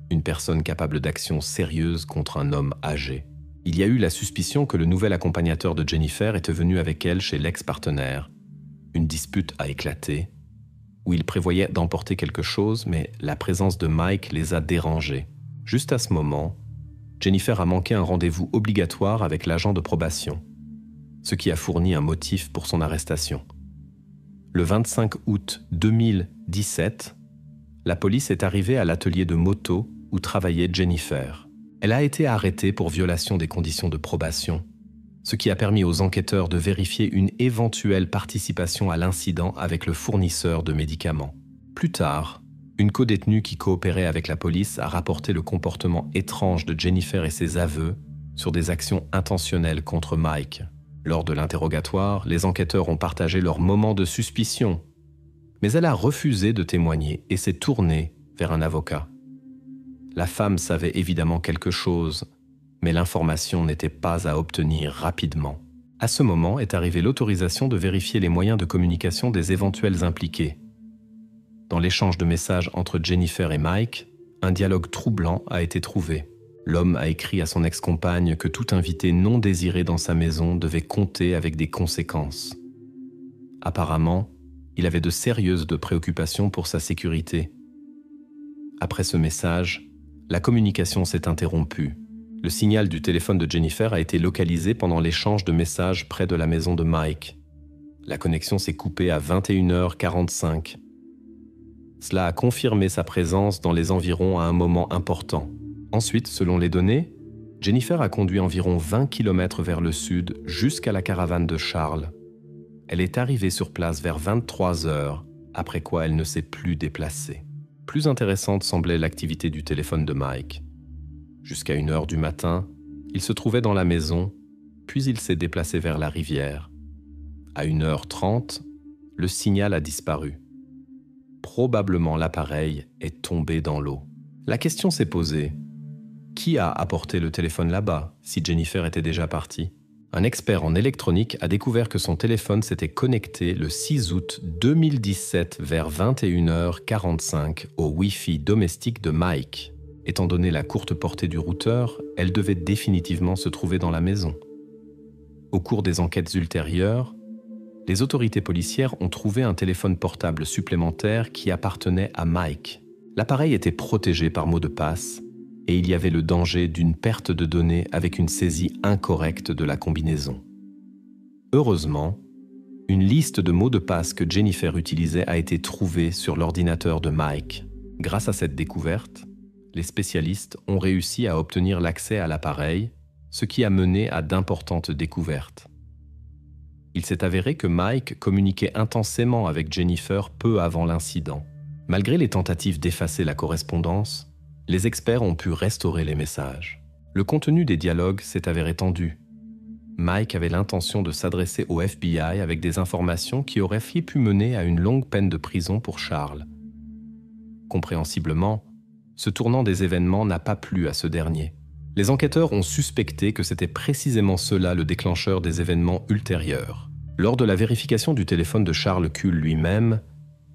une personne capable d'actions sérieuses contre un homme âgé. Il y a eu la suspicion que le nouvel accompagnateur de Jennifer était venu avec elle chez l'ex-partenaire. Une dispute a éclaté, où ils prévoyaient d'emporter quelque chose, mais la présence de Mike les a dérangés. Juste à ce moment, Jennifer a manqué un rendez-vous obligatoire avec l'agent de probation, ce qui a fourni un motif pour son arrestation. Le 25 août 2017, la police est arrivée à l'atelier de moto où travaillait Jennifer. Elle a été arrêtée pour violation des conditions de probation, ce qui a permis aux enquêteurs de vérifier une éventuelle participation à l'incident avec le fournisseur de médicaments. Plus tard, une codétenue qui coopérait avec la police a rapporté le comportement étrange de Jennifer et ses aveux sur des actions intentionnelles contre Mike. Lors de l'interrogatoire, les enquêteurs ont partagé leurs moments de suspicion, mais elle a refusé de témoigner et s'est tournée vers un avocat. La femme savait évidemment quelque chose, mais l'information n'était pas à obtenir rapidement. À ce moment est arrivée l'autorisation de vérifier les moyens de communication des éventuels impliqués. Dans l'échange de messages entre Jennifer et Mike, un dialogue troublant a été trouvé. L'homme a écrit à son ex-compagne que tout invité non désiré dans sa maison devait compter avec des conséquences. Apparemment, il avait de sérieuses préoccupations pour sa sécurité. Après ce message, la communication s'est interrompue. Le signal du téléphone de Jennifer a été localisé pendant l'échange de messages près de la maison de Mike. La connexion s'est coupée à 21h45. Cela a confirmé sa présence dans les environs à un moment important. Ensuite, selon les données, Jennifer a conduit environ 20 km vers le sud jusqu'à la caravane de Charles. Elle est arrivée sur place vers 23h, après quoi elle ne s'est plus déplacée. Plus intéressante semblait l'activité du téléphone de Mike. Jusqu'à 1h du matin, il se trouvait dans la maison, puis il s'est déplacé vers la rivière. À 1h30, le signal a disparu. Probablement l'appareil est tombé dans l'eau. La question s'est posée. Qui a apporté le téléphone là-bas, si Jennifer était déjà partie ? Un expert en électronique a découvert que son téléphone s'était connecté le 6 août 2017 vers 21h45 au Wi-Fi domestique de Mike. Étant donné la courte portée du routeur, elle devait définitivement se trouver dans la maison. Au cours des enquêtes ultérieures, les autorités policières ont trouvé un téléphone portable supplémentaire qui appartenait à Mike. L'appareil était protégé par mot de passe et il y avait le danger d'une perte de données avec une saisie incorrecte de la combinaison. Heureusement, une liste de mots de passe que Jennifer utilisait a été trouvée sur l'ordinateur de Mike. Grâce à cette découverte, les spécialistes ont réussi à obtenir l'accès à l'appareil, ce qui a mené à d'importantes découvertes. Il s'est avéré que Mike communiquait intensément avec Jennifer peu avant l'incident. Malgré les tentatives d'effacer la correspondance, les experts ont pu restaurer les messages. Le contenu des dialogues s'est avéré tendu. Mike avait l'intention de s'adresser au FBI avec des informations qui auraient pu mener à une longue peine de prison pour Charles. Compréhensiblement, ce tournant des événements n'a pas plu à ce dernier. Les enquêteurs ont suspecté que c'était précisément cela le déclencheur des événements ultérieurs. Lors de la vérification du téléphone de Charles Kuhl lui-même,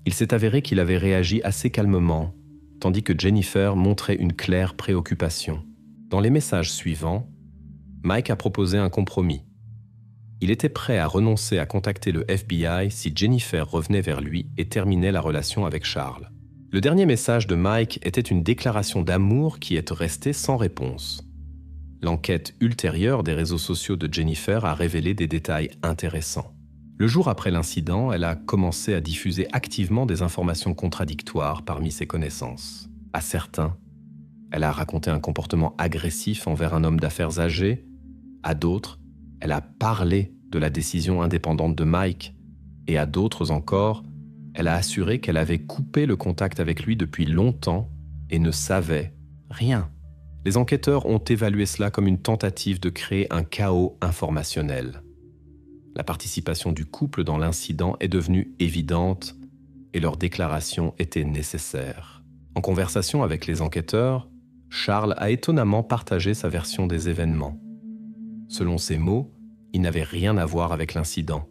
il s'est avéré qu'il avait réagi assez calmement, tandis que Jennifer montrait une claire préoccupation. Dans les messages suivants, Mike a proposé un compromis. Il était prêt à renoncer à contacter le FBI si Jennifer revenait vers lui et terminait la relation avec Charles. Le dernier message de Mike était une déclaration d'amour qui est restée sans réponse. L'enquête ultérieure des réseaux sociaux de Jennifer a révélé des détails intéressants. Le jour après l'incident, elle a commencé à diffuser activement des informations contradictoires parmi ses connaissances. À certains, elle a raconté un comportement agressif envers un homme d'affaires âgé. À d'autres, elle a parlé de la décision indépendante de Mike. Et à d'autres encore, elle a assuré qu'elle avait coupé le contact avec lui depuis longtemps et ne savait rien. Les enquêteurs ont évalué cela comme une tentative de créer un chaos informationnel. La participation du couple dans l'incident est devenue évidente et leur déclaration était nécessaire. En conversation avec les enquêteurs, Charles a étonnamment partagé sa version des événements. Selon ses mots, il n'avait rien à voir avec l'incident.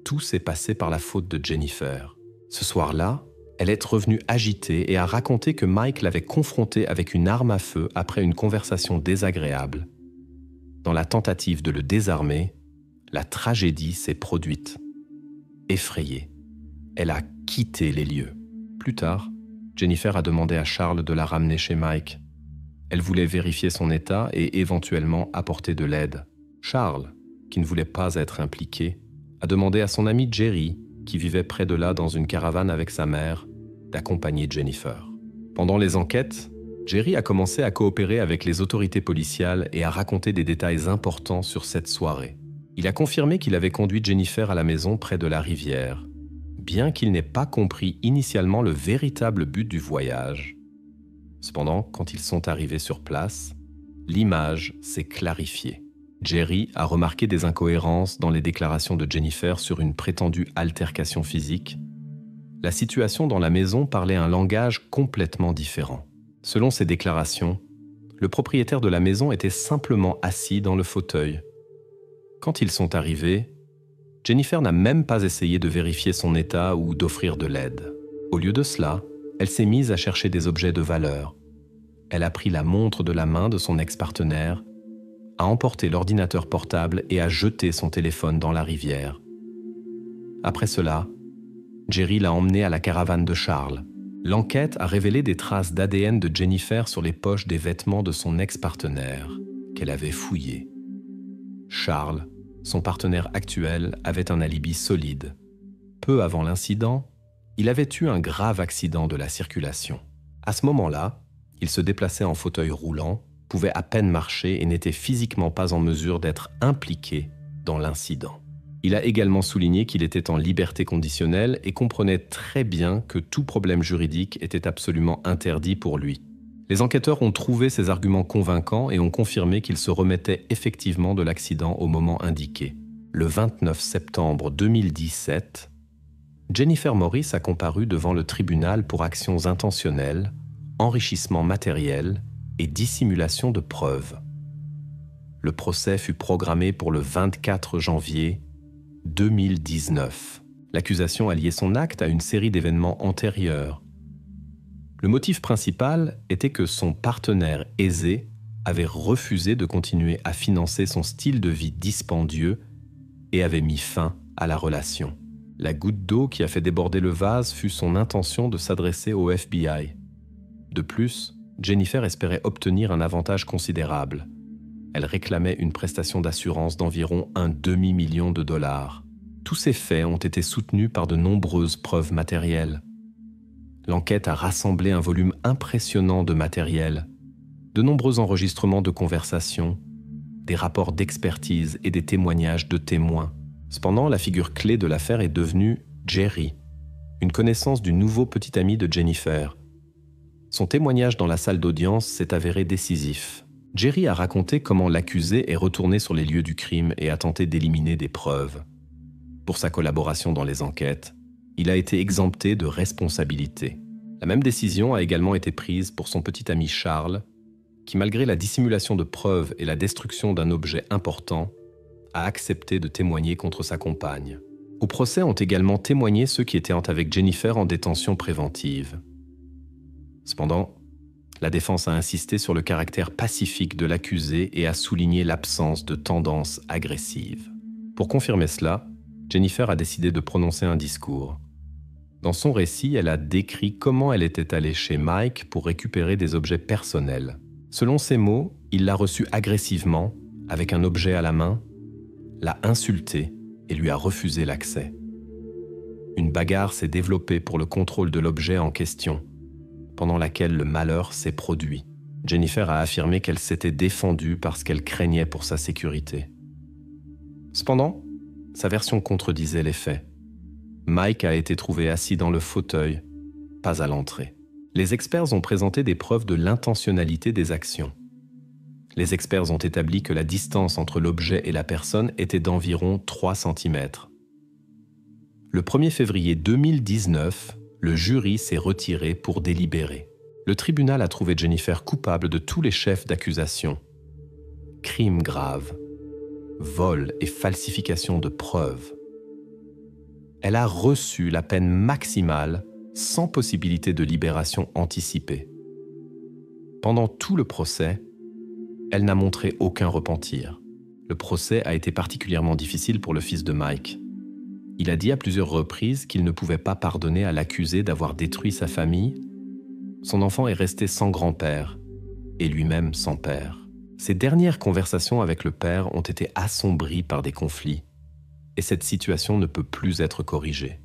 Tout s'est passé par la faute de Jennifer. Ce soir-là, elle est revenue agitée et a raconté que Mike l'avait confrontée avec une arme à feu après une conversation désagréable. Dans la tentative de le désarmer, la tragédie s'est produite. Effrayée, elle a quitté les lieux. Plus tard, Jennifer a demandé à Charles de la ramener chez Mike. Elle voulait vérifier son état et éventuellement apporter de l'aide. Charles, qui ne voulait pas être impliqué, a demandé à son ami Jerry, qui vivait près de là dans une caravane avec sa mère, d'accompagner Jennifer. Pendant les enquêtes, Jerry a commencé à coopérer avec les autorités policiales et a raconté des détails importants sur cette soirée. Il a confirmé qu'il avait conduit Jennifer à la maison près de la rivière, bien qu'il n'ait pas compris initialement le véritable but du voyage. Cependant, quand ils sont arrivés sur place, l'image s'est clarifiée. Jerry a remarqué des incohérences dans les déclarations de Jennifer sur une prétendue altercation physique. La situation dans la maison parlait un langage complètement différent. Selon ses déclarations, le propriétaire de la maison était simplement assis dans le fauteuil. Quand ils sont arrivés, Jennifer n'a même pas essayé de vérifier son état ou d'offrir de l'aide. Au lieu de cela, elle s'est mise à chercher des objets de valeur. Elle a pris la montre de la main de son ex-partenaire, a emporté l'ordinateur portable et a jeté son téléphone dans la rivière. Après cela, Jerry l'a emmenée à la caravane de Charles. L'enquête a révélé des traces d'ADN de Jennifer sur les poches des vêtements de son ex-partenaire, qu'elle avait fouillés. Charles, son partenaire actuel, avait un alibi solide. Peu avant l'incident, il avait eu un grave accident de la circulation. À ce moment-là, il se déplaçait en fauteuil roulant, pouvait à peine marcher et n'était physiquement pas en mesure d'être impliqué dans l'incident. Il a également souligné qu'il était en liberté conditionnelle et comprenait très bien que tout problème juridique était absolument interdit pour lui. Les enquêteurs ont trouvé ces arguments convaincants et ont confirmé qu'il se remettait effectivement de l'accident au moment indiqué. Le 29 septembre 2017, Jennifer Morris a comparu devant le tribunal pour actions intentionnelles, enrichissement matériel et dissimulation de preuves. Le procès fut programmé pour le 24 janvier 2019. L'accusation a lié son acte à une série d'événements antérieurs. Le motif principal était que son partenaire aisé avait refusé de continuer à financer son style de vie dispendieux et avait mis fin à la relation. La goutte d'eau qui a fait déborder le vase fut son intention de s'adresser au FBI. De plus, Jennifer espérait obtenir un avantage considérable. Elle réclamait une prestation d'assurance d'environ $1 demi-million. Tous ces faits ont été soutenus par de nombreuses preuves matérielles. L'enquête a rassemblé un volume impressionnant de matériel, de nombreux enregistrements de conversations, des rapports d'expertise et des témoignages de témoins. Cependant, la figure clé de l'affaire est devenue Jerry, une connaissance du nouveau petit ami de Jennifer. Son témoignage dans la salle d'audience s'est avéré décisif. Jerry a raconté comment l'accusé est retourné sur les lieux du crime et a tenté d'éliminer des preuves. Pour sa collaboration dans les enquêtes, il a été exempté de responsabilité. La même décision a également été prise pour son petit ami Charles, qui, malgré la dissimulation de preuves et la destruction d'un objet important, a accepté de témoigner contre sa compagne. Au procès ont également témoigné ceux qui étaient avec Jennifer en détention préventive. Cependant, la défense a insisté sur le caractère pacifique de l'accusé et a souligné l'absence de tendances agressives. Pour confirmer cela, Jennifer a décidé de prononcer un discours. Dans son récit, elle a décrit comment elle était allée chez Mike pour récupérer des objets personnels. Selon ses mots, il l'a reçue agressivement, avec un objet à la main, l'a insultée et lui a refusé l'accès. Une bagarre s'est développée pour le contrôle de l'objet en question, pendant laquelle le malheur s'est produit. Jennifer a affirmé qu'elle s'était défendue parce qu'elle craignait pour sa sécurité. Cependant, sa version contredisait les faits. Mike a été trouvé assis dans le fauteuil, pas à l'entrée. Les experts ont présenté des preuves de l'intentionnalité des actions. Les experts ont établi que la distance entre l'objet et la personne était d'environ 3 cm. Le 1er février 2019, le jury s'est retiré pour délibérer. Le tribunal a trouvé Jennifer coupable de tous les chefs d'accusation. Crimes graves, vol et falsification de preuves. Elle a reçu la peine maximale sans possibilité de libération anticipée. Pendant tout le procès, elle n'a montré aucun repentir. Le procès a été particulièrement difficile pour le fils de Mike. Il a dit à plusieurs reprises qu'il ne pouvait pas pardonner à l'accusé d'avoir détruit sa famille. Son enfant est resté sans grand-père et lui-même sans père. Ses dernières conversations avec le père ont été assombries par des conflits et cette situation ne peut plus être corrigée.